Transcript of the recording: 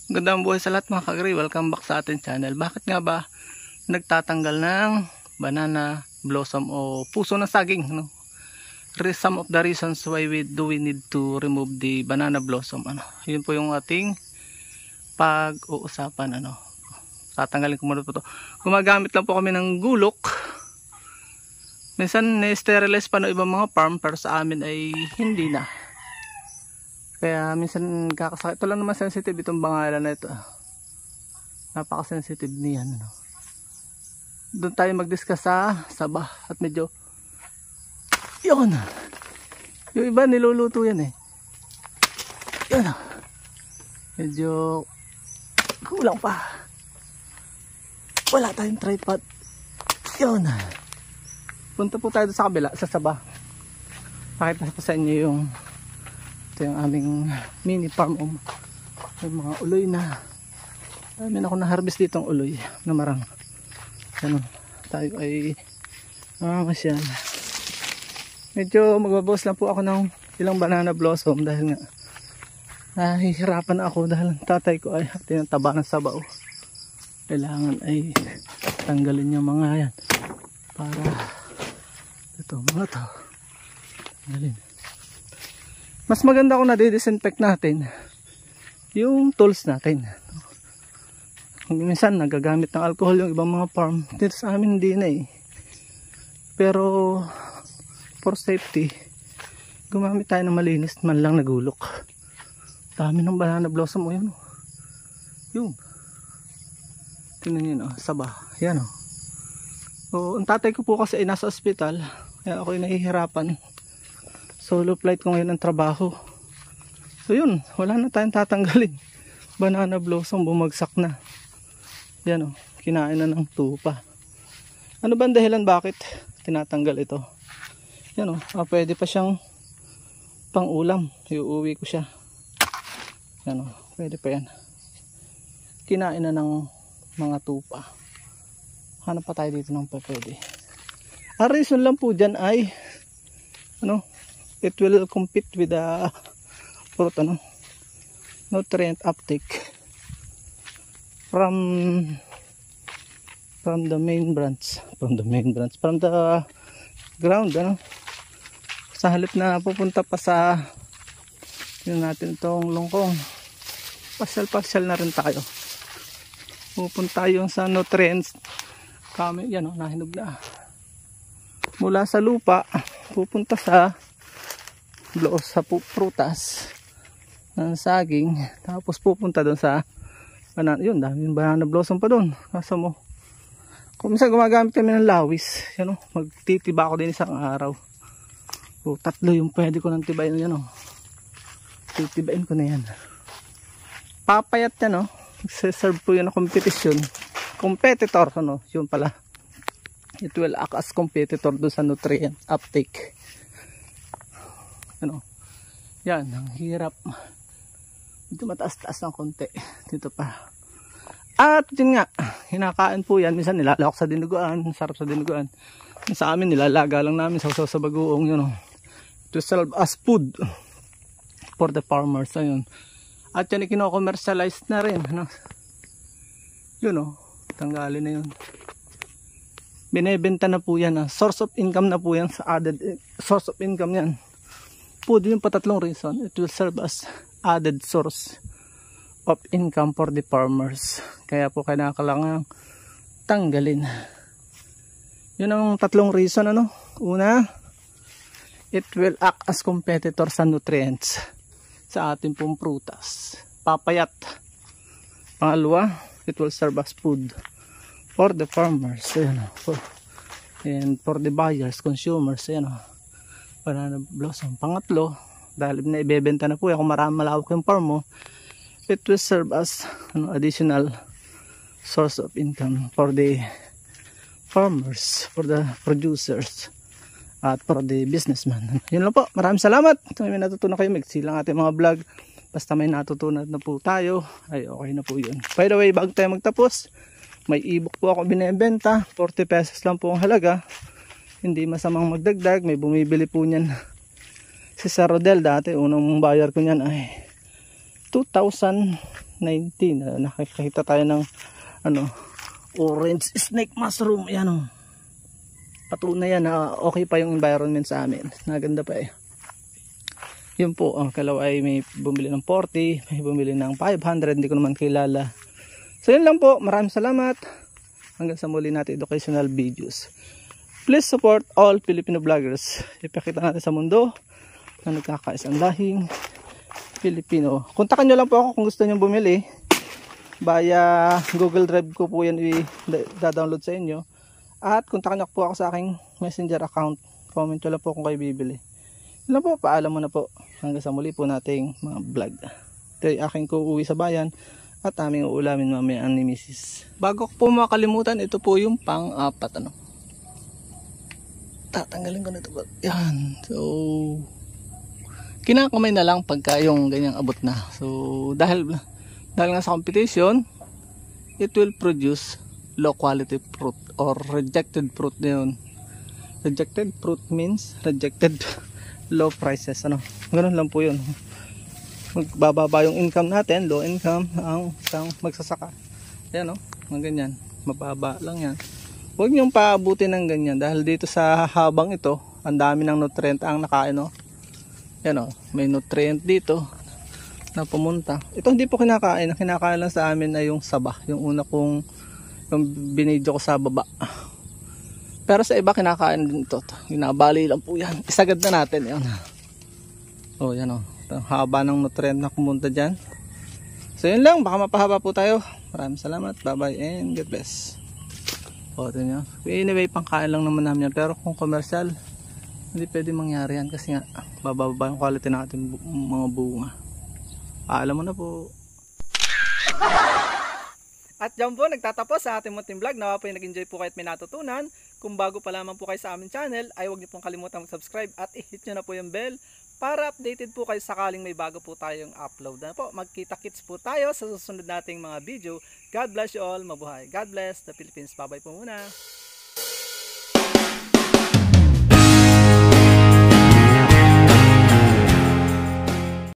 Gandang buhay sa lahat mga kagri. Welcome back sa ating channel. Bakit nga ba nagtatanggal ng banana blossom o puso ng saging? No? Some of the reasons why we need to remove the banana blossom. Yun po yung ating pag-uusapan. Tatanggalin ko muna po to. Gumagamit lang po kami ng gulok. Minsan na-sterilize pa ng ibang mga farm, pero sa amin ay hindi na. Kaya minsan kakasakit. Ito lang naman sensitive itong bangalan na ito. Napaka-sensitive niyan. Doon tayo mag-discuss sa saba. At medyo yun. Yung iba niluluto yan eh. Yun. Medyo kulang pa. Wala tayong tripod. Yun. Punta po tayo sa kabila, sa saba. Pakita ko sa inyo yung ito yung aming mini farm. May mga uloy na. Dami na ako na-harvest ditong uloy na marang. Ano, tayo ay mamasyal. Medyo magbabawas lang po ako ng ilang banana blossom dahil nga nahihirapan ako dahil tatay ko ay tinataba ng sabaw. Kailangan ay tanggalin yung mga yan para ito mga to tanggalin. Mas maganda kung nadidisinfect natin yung tools natin. Kung minsan nagagamit ng alcohol yung ibang mga farm, dito sa amin hindi na eh. Pero for safety, gumamit tayo ng malinis man lang nagulok. Dami ng banana blossom o yun. Yun. Tingnan nyo saba. Yan o. So, ang tatay ko po kasi ay nasa ospital, kaya ako ay nahihirapan. Solo flight ko ngayon ang trabaho. So yun, wala na tayong tatanggalin. Banana blossom bumagsak na. Yan o, kinain na ng tupa. Ano ba ang dahilan bakit tinatanggal ito? Yan o, pwede pa siyang pang ulam. Iuwi ko siya. Yan o, pwede pa yan. Kinain na ng mga tupa. Hanap pa tayo dito ng pwede. Ang reason lang po dyan ay it will compete with the nutrient uptake from the main branch, from the ground, sa halip na pupunta pa sa yun natin itong lungkong. Pasyal na rin tayo, pupunta yung sa nutrients kami. Yan nahinog na mula sa lupa pupunta sa prutas ng saging, tapos pupunta doon sa banana. Yun, daming banana blossom pa doon. Kasa mo, kung minsan gumagamit kami ng lawis, magtitiba ako din isang araw. So, 3 yung pwede ko nang tibayin. Titibain ko na yan. Papayat yan. Serve po yun na competitor. Yun pala, it will act as competitor doon sa nutrient uptake. Yan, ang hirap. Medyo mataas-taas ng konti dito pa. At yun nga, hinakain po yan. Minsan nilalawak sa dinuguan, sarap sa dinuguan. Sa amin nilalaga lang namin sa bagoong to serve as food for the farmers. Ayun. At yan kino-commercialize na rin. Tanggalin na yun. Binebenta na po yan. Source of income na po yan, sa added source of income yan. Food yung patatlong reason. It will serve as added source of income for the farmers. Kaya po kailangan tanggalin. Yun ang 3 reason. Una, it will act as competitor sa nutrients sa ating pong prutas. Papayat. Pangalawa, it will serve as food for the farmers. And for the buyers, consumers. Banana blossom. Pangatlo, dahil na ibebenta na po kung malawak yung farm mo, it will serve as additional source of income for the farmers, for the producers, at for the businessman. Yun lang po. Maraming salamat. May natutunan kayo. Magsi lang ating mga vlog. Basta may natutunan na po tayo, ay okay na po yun. By the way, bago tayo magtapos, may ebook po ako binibenta. 40 pesos lang po ang halaga. Hindi masamang magdagdag. May bumibili po niyan si Sir Rodel dati. Unang bayar ko niyan ay 2019. Nakikita tayo ng orange snake mushroom. Yan o. Patunay yan na okay pa yung environment sa amin. Naganda pa eh. Yun po, ang kalaw ay may bumili ng 40, may bumili ng 500, hindi ko naman kilala. So yun lang po, maraming salamat. Hanggang sa muli natin educational videos. Please support all Filipino vloggers. Ipakita natin sa mundo na nagkakaisang lahing Filipino. Kontakan nyo lang po ako kung gusto nyo bumili. Via Google Drive ko po yan i-download sa inyo. At kontakan nyo po ako sa aking messenger account. Comment nyo lang po kung kayo bibili. Yun lang po, paalam mo na po. Hanggang sa muli po nating mga vlog. Ito ay aking uuwi sa bayan at aming uulamin mamaya ni Mrs. Bago ko po makalimutan, ito po yung pang-apat. Tatanggalin ko na ito. Yan. So, kinakamay na lang pagka yung ganyang abot na. So, dahil nga sa competition, it will produce low quality fruit or rejected fruit na yun. Rejected fruit means rejected low prices. Ganun lang po yun. Magbababa yung income natin, low income ang isang magsasaka. Ayan mga ganyan. Mababa lang yan. Huwag niyong paabutin ng ganyan dahil dito sa habang ito, ang dami ng nutrient ang nakain. Yan may nutrient dito na pumunta. Ito hindi po kinakain. Ang kinakain lang sa amin ay yung saba. Yung una kong binidyo ko sa baba. Pero sa iba kinakain din ito. Ginabali lang po yan. Isagad na natin. Yan. Yan Ang haba ng nutrient na pumunta dyan. So yun lang. Baka mapahaba po tayo. Maraming salamat. Bye bye and God bless. Ito nyo. Anyway, pangkain lang naman namin yan. Pero kung commercial, hindi pwede mangyari yan. Kasi nga, bababa yung quality natin mga bunga. Alam mo na po. At dyan po, nagtatapos sa ating munting vlog. Nawa po yung nag-enjoy po kayo at may natutunan. Kung bago pa lamang po kayo sa aming channel, ay huwag niyo pong kalimutan mag-subscribe at i-hit nyo na po yung bell para updated po kayo sakaling may bago po tayong upload na po. Magkita-kits po tayo sa susunod nating mga video. God bless you all. Mabuhay. God bless the Philippines. Bye-bye po muna.